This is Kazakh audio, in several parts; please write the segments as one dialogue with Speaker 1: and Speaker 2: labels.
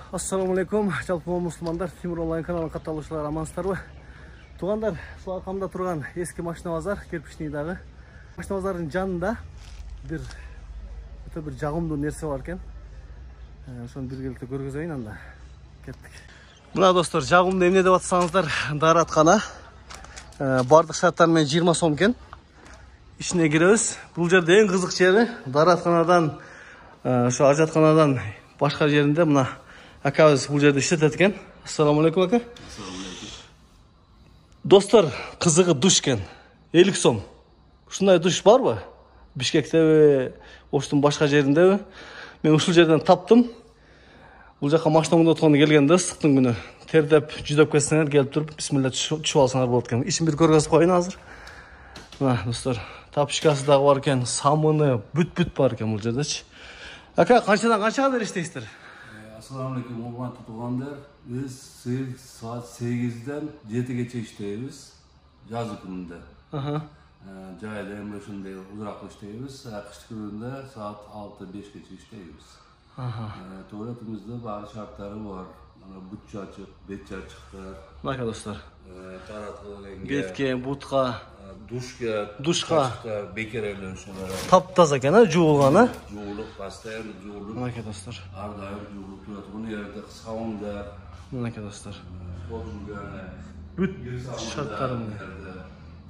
Speaker 1: Assalamu alaikum, жалпы мұсылмандар, Тимур онлайн каналын катталушылар амансыздарбы? Туғандар, шу арқамда тұрған ескі машина базар, кирпичныйдағы. Машина базардың жанында бір жағымды нәрсе бар екен. Шоны біргелікті көргізейін, анда кеттік. Мына достар, жағымды эмне деп атсаңыздар, даараткана. Бардық шарттармен 20 сом екен. Ішіне кіребіз. Бұл жерде ең қызық жері дааратканадан, шу ажатканадан башка жерінде мына акабыз бұл жерде иштетет экен. Ассаламу алейкум, ака. Достар, қызығы душ екен. 50 сом. Ушундай душ барбы? Бишкектеби, Оштун башка жериндеби? Мен ушул жерден таптым. Бұл жаққа машина оңдоткону келгенде ыстыктын күнү. Тердеп, жүдөп кетсеңер, келип туруп, бисмилла түшүп алсаңар болот экен. Ишин бир көргөзүп коеюн азыр. Мына достар, тапочкасы дагы бар экен, самыны бүт бар экен бул жердечи. Ака, канчадан канчага дейін иштейсиздер?
Speaker 2: Assalamu alaikum, урматтуу туугандар. Биз саат 8-ден 7-гече иштейбиз. Жазы күнүндө. Жайда эми ушундай узураак иштейбиз. Кыш күнүндө саат 6-5-гече иштейбиз. Туалетибизде баары шарттары бар. Бут чачык, бет чачыктар.
Speaker 1: Мына достар.
Speaker 2: Таратылган
Speaker 1: Бетке, бутка,
Speaker 2: душка, бекерелешелер.
Speaker 1: Таптаза экен, жуулган,
Speaker 2: Жуулук, постоянно жуулук.
Speaker 1: Мына достар.
Speaker 2: Ар дайым жуулук турат. Буну жерде сауна,
Speaker 1: Мына достар.
Speaker 2: отурган,
Speaker 1: Бүт шарттары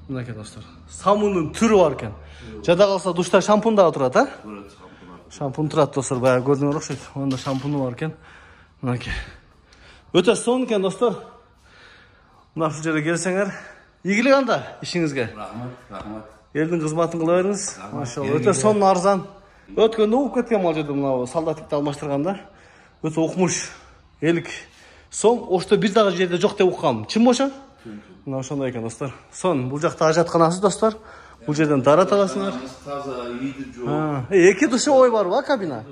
Speaker 1: мына достар. Самунун түрү бар экен. Жада калса душта шампунь дагы турат, а? Шампунь турат достар, баягы көрдүңөр окшойт. Онда шампуну бар экен. Мынакей. Өтө сонун экен достар. Мына ушул жерге келсеңер, ийгилик анда ишиңизге.
Speaker 2: Рахмат.
Speaker 1: Элдин кызматын кыла бериңиз. Машалла, өтө сонун арзан. Өткөндө угуп кеткен ал жерде мына солдатикти алмаштырганда. Өтө укмуш. 50 сом, ошто бир дагы жерде жок деп уккам. Чынбы ошо? Мына ошондой экен достар. Сон, бул жакта ажатканасы достар. Бул жерден дарат аласыңар.
Speaker 2: Таза, ийди жок.
Speaker 1: Эки душевой барбы, кабина?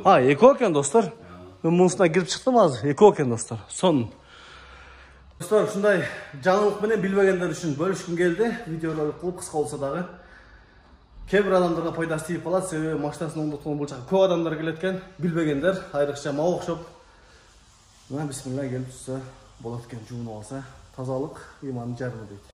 Speaker 1: Экөө экен достар. Мен мунусуна кирип чыктым азыр. Экөө экен достар. Сон. Достар, ушундай жаңылык менен билбегендер үчүн бөлүшкүм келди. Видеолор кылып кыска болсо дагы. Кээ бир адамдарга пайдасы тийип калат, себеби машинасын оңдоткон бул жака көп адамдар келет экен. Билбегендер, айрыкча мага окшоп. Мына бисмилла келип турса болот экен, жуунуп алса. Тазалык имандын жарымы дейт.